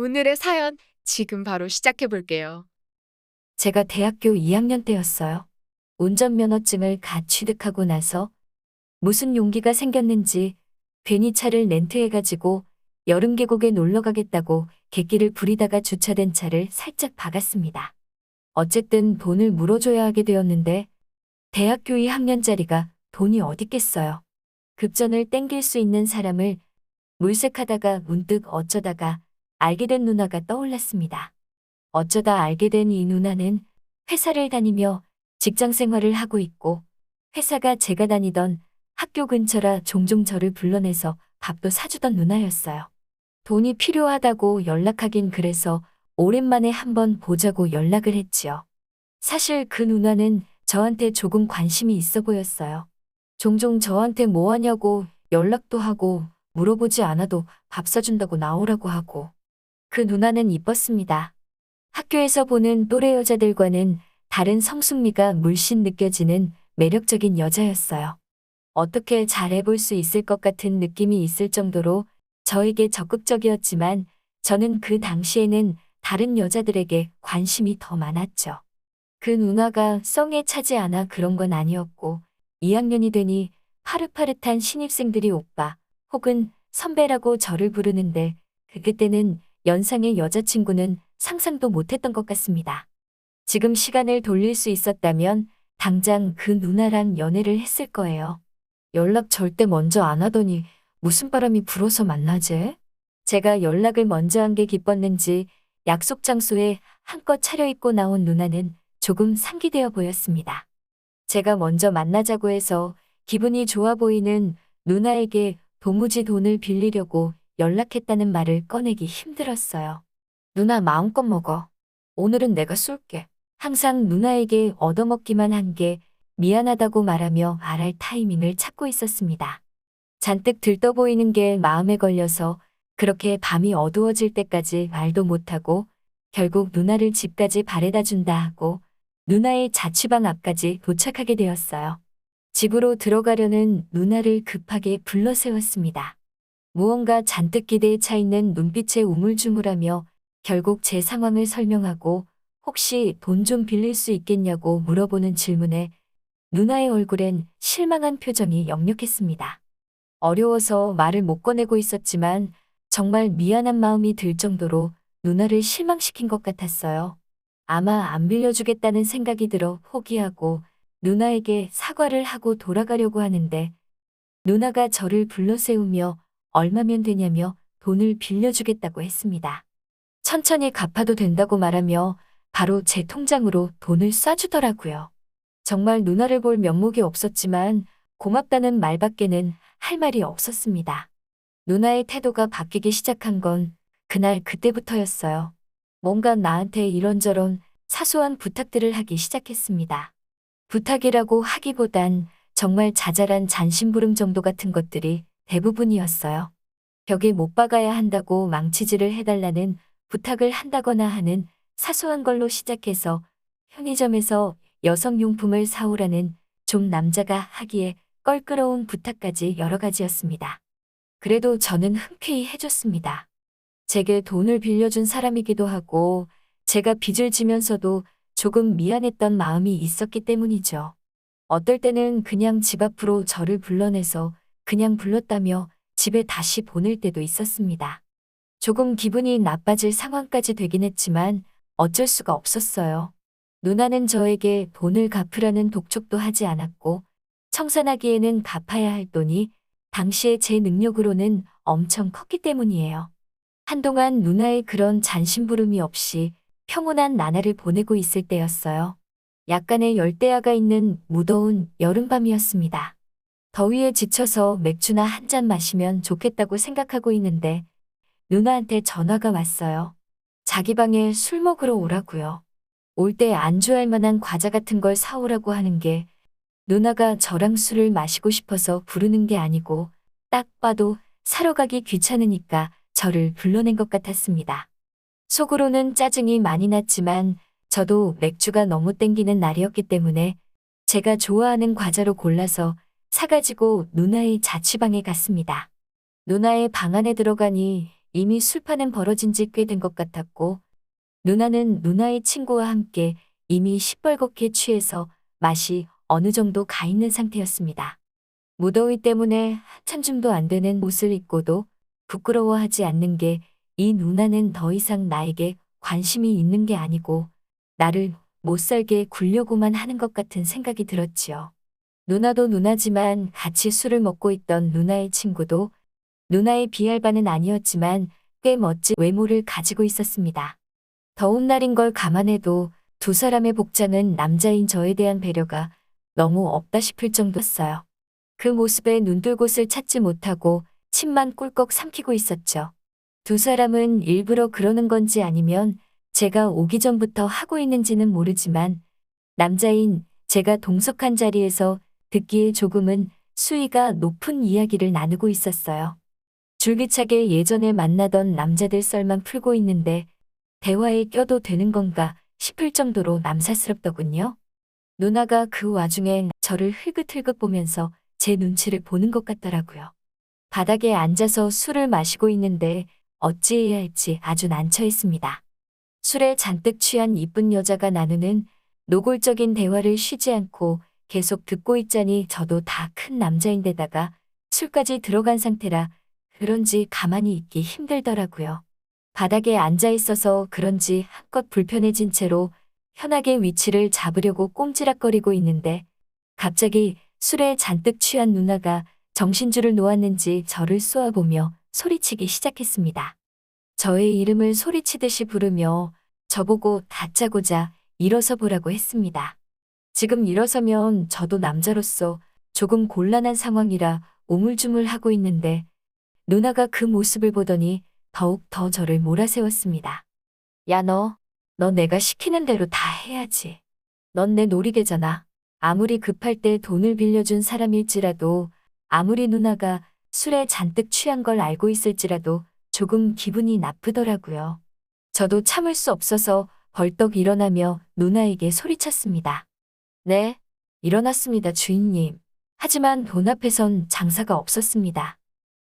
오늘의 사연 지금 바로 시작해 볼게요. 제가 대학교 2학년 때였어요. 운전면허증을 갓 취득하고 나서 무슨 용기가 생겼는지 괜히 차를 렌트해가지고 여름 계곡에 놀러 가겠다고 객기를 부리다가 주차된 차를 살짝 박았습니다. 어쨌든 돈을 물어줘야 하게 되었는데 대학교 2학년짜리가 돈이 어딨겠어요. 급전을 땡길 수 있는 사람을 물색하다가 문득 어쩌다가 알게 된 누나가 떠올랐습니다. 어쩌다 알게 된 이 누나는 회사를 다니며 직장 생활을 하고 있고 회사가 제가 다니던 학교 근처라 종종 저를 불러내서 밥도 사주던 누나였어요. 돈이 필요하다고 연락하긴 그래서 오랜만에 한번 보자고 연락을 했지요. 사실 그 누나는 저한테 조금 관심이 있어 보였어요. 종종 저한테 뭐 하냐고 연락도 하고 물어보지 않아도 밥 사준다고 나오라고 하고. 그 누나는 이뻤습니다. 학교에서 보는 또래 여자들과는 다른 성숙미가 물씬 느껴지는 매력적인 여자였어요. 어떻게 잘해볼 수 있을 것 같은 느낌이 있을 정도로 저에게 적극적이었지만 저는 그 당시에는 다른 여자들에게 관심이 더 많았죠. 그 누나가 썽에 차지 않아 그런 건 아니었고 2학년이 되니 파릇파릇한 신입생들이 오빠 혹은 선배라고 저를 부르는데 그때는 연상의 여자친구는 상상도 못했던 것 같습니다. 지금 시간을 돌릴 수 있었다면 당장 그 누나랑 연애를 했을 거예요. 연락 절대 먼저 안 하더니 무슨 바람이 불어서 만나재? 제가 연락을 먼저 한 게 기뻤는지 약속 장소에 한껏 차려입고 나온 누나는 조금 상기되어 보였습니다. 제가 먼저 만나자고 해서 기분이 좋아 보이는 누나에게 도무지 돈을 빌리려고 연락했다는 말을 꺼내기 힘들었어요. 누나 마음껏 먹어. 오늘은 내가 쏠게. 항상 누나에게 얻어먹기만 한 게 미안하다고 말하며 말할 타이밍을 찾고 있었습니다. 잔뜩 들떠 보이는 게 마음에 걸려서 그렇게 밤이 어두워질 때까지 말도 못하고 결국 누나를 집까지 바래다 준다 하고 누나의 자취방 앞까지 도착하게 되었어요. 집으로 들어가려는 누나를 급하게 불러 세웠습니다. 무언가 잔뜩 기대에 차 있는 눈빛에 우물쭈물하며 결국 제 상황을 설명하고 혹시 돈 좀 빌릴 수 있겠냐고 물어보는 질문에 누나의 얼굴엔 실망한 표정이 역력했습니다. 어려워서 말을 못 꺼내고 있었지만 정말 미안한 마음이 들 정도로 누나를 실망시킨 것 같았어요. 아마 안 빌려주겠다는 생각이 들어 포기하고 누나에게 사과를 하고 돌아가려고 하는데 누나가 저를 불러 세우며 얼마면 되냐며 돈을 빌려주겠다고 했습니다. 천천히 갚아도 된다고 말하며 바로 제 통장으로 돈을 쏴주더라고요. 정말 누나를 볼 면목이 없었지만 고맙다는 말밖에는 할 말이 없었습니다. 누나의 태도가 바뀌기 시작한 건 그날 그때부터였어요. 뭔가 나한테 이런저런 사소한 부탁들을 하기 시작했습니다. 부탁이라고 하기보단 정말 자잘한 잔심부름 정도 같은 것들이 대부분이었어요. 벽에 못 박아야 한다고 망치질을 해달라는 부탁을 한다거나 하는 사소한 걸로 시작해서 편의점에서 여성용품을 사오라는 좀 남자가 하기에 껄끄러운 부탁까지 여러 가지였습니다. 그래도 저는 흔쾌히 해줬습니다. 제게 돈을 빌려준 사람이기도 하고 제가 빚을 지면서도 조금 미안했던 마음이 있었기 때문이죠. 어떨 때는 그냥 집 앞으로 저를 불러내서 그냥 불렀다며 집에 다시 보낼 때도 있었습니다. 조금 기분이 나빠질 상황까지 되긴 했지만 어쩔 수가 없었어요. 누나는 저에게 돈을 갚으라는 독촉도 하지 않았고 청산하기에는 갚아야 할 돈이 당시에 제 능력으로는 엄청 컸기 때문이에요. 한동안 누나의 그런 잔심부름이 없이 평온한 나날을 보내고 있을 때였어요. 약간의 열대야가 있는 무더운 여름밤이었습니다. 더위에 지쳐서 맥주나 한 잔 마시면 좋겠다고 생각하고 있는데 누나한테 전화가 왔어요. 자기 방에 술 먹으러 오라고요. 올 때 안주할 만한 과자 같은 걸 사오라고 하는 게 누나가 저랑 술을 마시고 싶어서 부르는 게 아니고 딱 봐도 사러 가기 귀찮으니까 저를 불러낸 것 같았습니다. 속으로는 짜증이 많이 났지만 저도 맥주가 너무 땡기는 날이었기 때문에 제가 좋아하는 과자로 골라서 사가지고 누나의 자취방에 갔습니다. 누나의 방 안에 들어가니 이미 술판은 벌어진 지 꽤 된 것 같았고 누나는 누나의 친구와 함께 이미 시뻘겋게 취해서 맛이 어느 정도 가 있는 상태였습니다. 무더위 때문에 한참 줌도 안 되는 옷을 입고도 부끄러워하지 않는 게 이 누나는 더 이상 나에게 관심이 있는 게 아니고 나를 못 살게 굴려고만 하는 것 같은 생각이 들었지요. 누나도 누나지만 같이 술을 먹고 있던 누나의 친구도 누나의 비할바는 아니었지만 꽤 멋진 외모를 가지고 있었습니다. 더운 날인 걸 감안해도 두 사람의 복장은 남자인 저에 대한 배려가 너무 없다 싶을 정도였어요. 그 모습에 눈뜰 곳을 찾지 못하고 침만 꿀꺽 삼키고 있었죠. 두 사람은 일부러 그러는 건지 아니면 제가 오기 전부터 하고 있는지는 모르지만 남자인 제가 동석한 자리에서 듣기에 조금은 수위가 높은 이야기를 나누고 있었어요. 줄기차게 예전에 만나던 남자들 썰만 풀고 있는데 대화에 껴도 되는 건가 싶을 정도로 남사스럽더군요. 누나가 그 와중에 저를 흘긋흘긋 보면서 제 눈치를 보는 것 같더라고요. 바닥에 앉아서 술을 마시고 있는데 어찌해야 할지 아주 난처했습니다. 술에 잔뜩 취한 이쁜 여자가 나누는 노골적인 대화를 쉬지 않고 계속 듣고 있자니 저도 다 큰 남자인데다가 술까지 들어간 상태라 그런지 가만히 있기 힘들더라고요. 바닥에 앉아 있어서 그런지 한껏 불편해진 채로 편하게 위치를 잡으려고 꼼지락거리고 있는데 갑자기 술에 잔뜩 취한 누나가 정신줄을 놓았는지 저를 쏘아보며 소리치기 시작했습니다. 저의 이름을 소리치듯이 부르며 저보고 다짜고짜 일어서 보라고 했습니다. 지금 일어서면 저도 남자로서 조금 곤란한 상황이라 우물쭈물하고 있는데 누나가 그 모습을 보더니 더욱 더 저를 몰아세웠습니다. 야 너 내가 시키는 대로 다 해야지. 넌 내 놀이개잖아. 아무리 급할 때 돈을 빌려준 사람일지라도 아무리 누나가 술에 잔뜩 취한 걸 알고 있을지라도 조금 기분이 나쁘더라고요. 저도 참을 수 없어서 벌떡 일어나며 누나에게 소리쳤습니다. 네, 일어났습니다, 주인님. 하지만 돈 앞에선 장사가 없었습니다.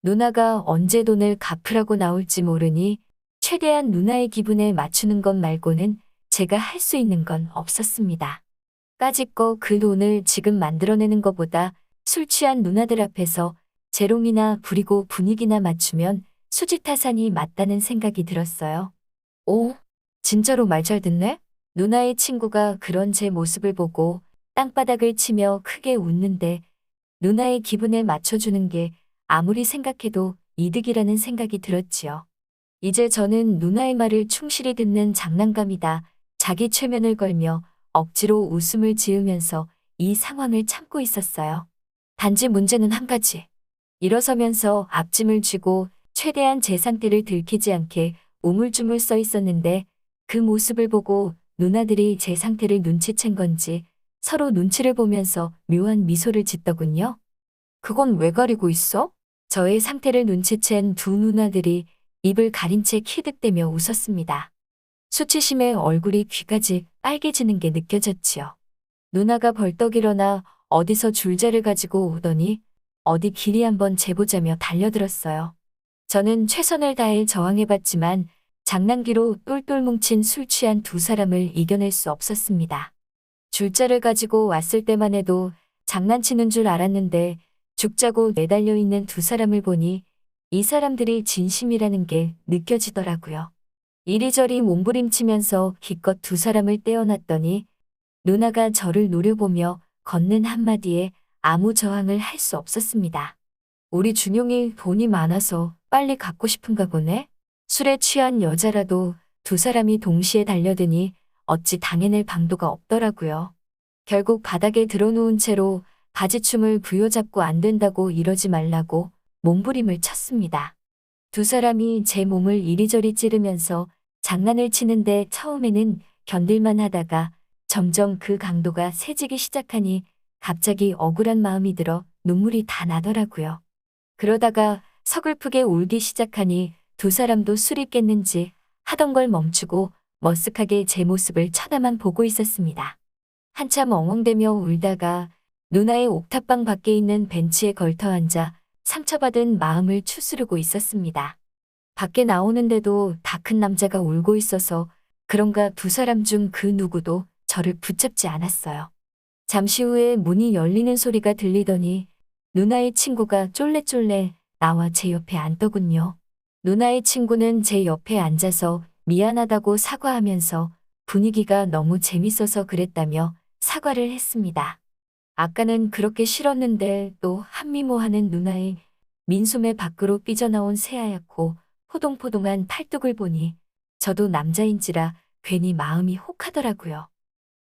누나가 언제 돈을 갚으라고 나올지 모르니 최대한 누나의 기분에 맞추는 것 말고는 제가 할 수 있는 건 없었습니다. 까짓거 그 돈을 지금 만들어내는 것보다 술 취한 누나들 앞에서 재롱이나 부리고 분위기나 맞추면 수지타산이 맞다는 생각이 들었어요. 오, 진짜로 말 잘 듣네? 누나의 친구가 그런 제 모습을 보고 땅바닥을 치며 크게 웃는데 누나의 기분에 맞춰주는 게 아무리 생각해도 이득이라는 생각이 들었지요. 이제 저는 누나의 말을 충실히 듣는 장난감이다. 자기 최면을 걸며 억지로 웃음을 지으면서 이 상황을 참고 있었어요. 단지 문제는 한 가지. 일어서면서 앞짐을 쥐고 최대한 제 상태를 들키지 않게 우물쭈물 써 있었는데 그 모습을 보고 누나들이 제 상태를 눈치챈 건지 서로 눈치를 보면서 묘한 미소를 짓더군요. 그건 왜 가리고 있어? 저의 상태를 눈치챈 두 누나들이 입을 가린 채 키득대며 웃었습니다. 수치심에 얼굴이 귀까지 빨개지는 게 느껴졌지요. 누나가 벌떡 일어나 어디서 줄자를 가지고 오더니 어디 길이 한번 재보자며 달려들었어요. 저는 최선을 다해 저항해봤지만 장난기로 똘똘 뭉친 술 취한 두 사람을 이겨낼 수 없었습니다. 줄자를 가지고 왔을 때만 해도 장난치는 줄 알았는데 죽자고 매달려 있는 두 사람을 보니 이 사람들이 진심이라는 게 느껴지더라고요. 이리저리 몸부림치면서 기껏 두 사람을 떼어놨더니 누나가 저를 노려보며 걷는 한마디에 아무 저항을 할 수 없었습니다. 우리 준용이 돈이 많아서 빨리 갖고 싶은가 보네? 술에 취한 여자라도 두 사람이 동시에 달려드니 어찌 당해낼 방도가 없더라고요. 결국 바닥에 드러누운 채로 바지춤을 부여잡고 안 된다고 이러지 말라고 몸부림을 쳤습니다. 두 사람이 제 몸을 이리저리 찌르면서 장난을 치는데 처음에는 견딜만 하다가 점점 그 강도가 세지기 시작하니 갑자기 억울한 마음이 들어 눈물이 다 나더라고요. 그러다가 서글프게 울기 시작하니 두 사람도 술이 깼는지 하던 걸 멈추고 머쓱하게 제 모습을 쳐다만 보고 있었습니다. 한참 엉엉대며 울다가 누나의 옥탑방 밖에 있는 벤치에 걸터 앉아 상처받은 마음을 추스르고 있었습니다. 밖에 나오는데도 다 큰 남자가 울고 있어서 그런가 두 사람 중 그 누구도 저를 붙잡지 않았어요. 잠시 후에 문이 열리는 소리가 들리더니 누나의 친구가 쫄래쫄래 나와 제 옆에 앉더군요. 누나의 친구는 제 옆에 앉아서 미안하다고 사과하면서 분위기가 너무 재밌어서 그랬다며 사과를 했습니다. 아까는 그렇게 싫었는데 또 한미모하는 누나의 민소매 밖으로 삐져나온 새하얗고 포동포동한 팔뚝을 보니 저도 남자인지라 괜히 마음이 혹하더라고요.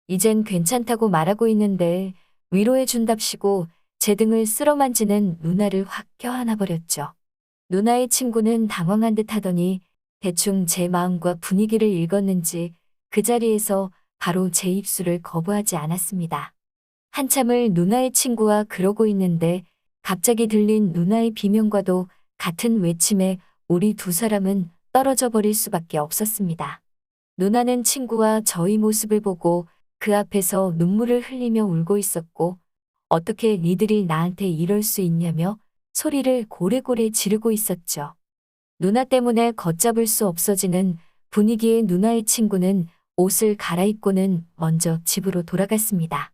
이젠 괜찮다고 말하고 있는데 위로해 준답시고 제 등을 쓸어만지는 누나를 확 껴안아 버렸죠. 누나의 친구는 당황한 듯 하더니 대충 제 마음과 분위기를 읽었는지 그 자리에서 바로 제 입술을 거부하지 않았습니다. 한참을 누나의 친구와 그러고 있는데 갑자기 들린 누나의 비명과도 같은 외침에 우리 두 사람은 떨어져 버릴 수밖에 없었습니다. 누나는 친구와 저희 모습을 보고 그 앞에서 눈물을 흘리며 울고 있었고 어떻게 니들이 나한테 이럴 수 있냐며 소리를 고래고래 지르고 있었죠. 누나 때문에 걷잡을 수 없어지는 분위기의 누나의 친구는 옷을 갈아입고는 먼저 집으로 돌아갔습니다.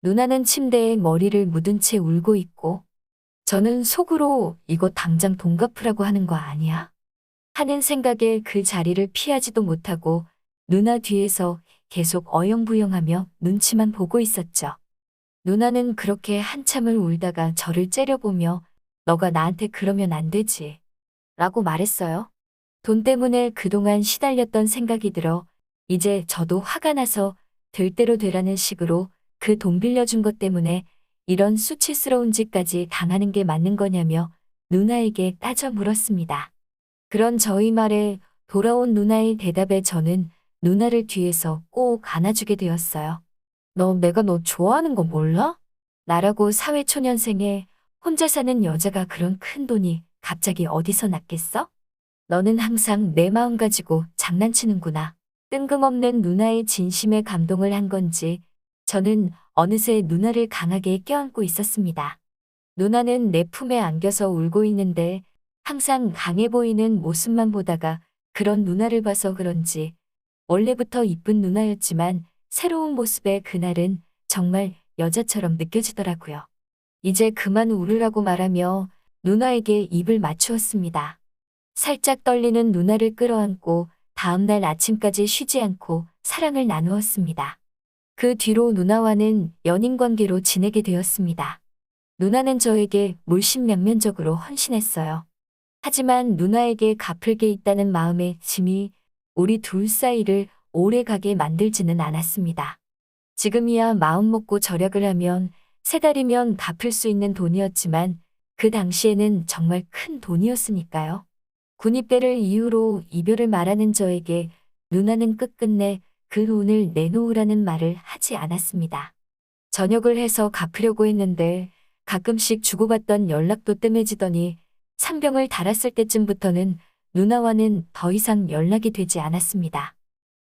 누나는 침대에 머리를 묻은 채 울고 있고 저는 속으로 이거 당장 돈 갚으라고 하는 거 아니야? 하는 생각에 그 자리를 피하지도 못하고 누나 뒤에서 계속 어영부영하며 눈치만 보고 있었죠. 누나는 그렇게 한참을 울다가 저를 째려보며 너가 나한테 그러면 안 되지 라고 말했어요. 돈 때문에 그동안 시달렸던 생각이 들어 이제 저도 화가 나서 될 대로 되라는 식으로 그 돈 빌려준 것 때문에 이런 수치스러운 짓까지 당하는 게 맞는 거냐며 누나에게 따져 물었습니다. 그런 저희 말에 돌아온 누나의 대답에 저는 누나를 뒤에서 꼭 안아주게 되었어요. 내가 너 좋아하는 거 몰라? 나라고 사회초년생에 혼자 사는 여자가 그런 큰 돈이 갑자기 어디서 났겠어? 너는 항상 내 마음 가지고 장난치는구나. 뜬금없는 누나의 진심에 감동을 한 건지 저는 어느새 누나를 강하게 껴안고 있었습니다. 누나는 내 품에 안겨서 울고 있는데 항상 강해 보이는 모습만 보다가 그런 누나를 봐서 그런지 원래부터 이쁜 누나였지만 새로운 모습의 그날은 정말 여자처럼 느껴지더라고요. 이제 그만 울으라고 말하며 누나에게 입을 맞추었습니다. 살짝 떨리는 누나를 끌어안고 다음날 아침까지 쉬지 않고 사랑을 나누었습니다. 그 뒤로 누나와는 연인 관계로 지내게 되었습니다. 누나는 저에게 물심양면적으로 헌신했어요. 하지만 누나에게 갚을 게 있다는 마음의 짐이 우리 둘 사이를 오래 가게 만들지는 않았습니다. 지금이야 마음 먹고 절약을 하면 3달이면 갚을 수 있는 돈이었지만 그 당시에는 정말 큰 돈이었으니까요. 군입대를 이유로 이별을 말하는 저에게 누나는 끝끝내 그 돈을 내놓으라는 말을 하지 않았습니다. 전역을 해서 갚으려고 했는데 가끔씩 주고받던 연락도 뜸해지더니 상병을 달았을 때쯤부터는 누나와는 더 이상 연락이 되지 않았습니다.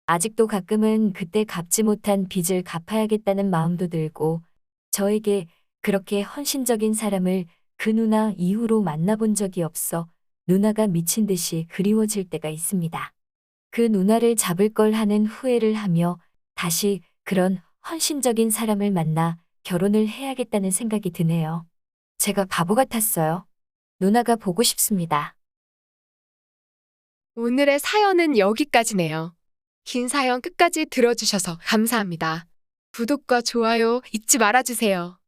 아직도 가끔은 그때 갚지 못한 빚을 갚아야겠다는 마음도 들고 저에게 그렇게 헌신적인 사람을 그 누나 이후로 만나본 적이 없어 누나가 미친 듯이 그리워질 때가 있습니다. 그 누나를 잡을 걸 하는 후회를 하며 다시 그런 헌신적인 사람을 만나 결혼을 해야겠다는 생각이 드네요. 제가 바보 같았어요. 누나가 보고 싶습니다. 오늘의 사연은 여기까지네요. 긴 사연 끝까지 들어주셔서 감사합니다. 구독과 좋아요 잊지 말아주세요.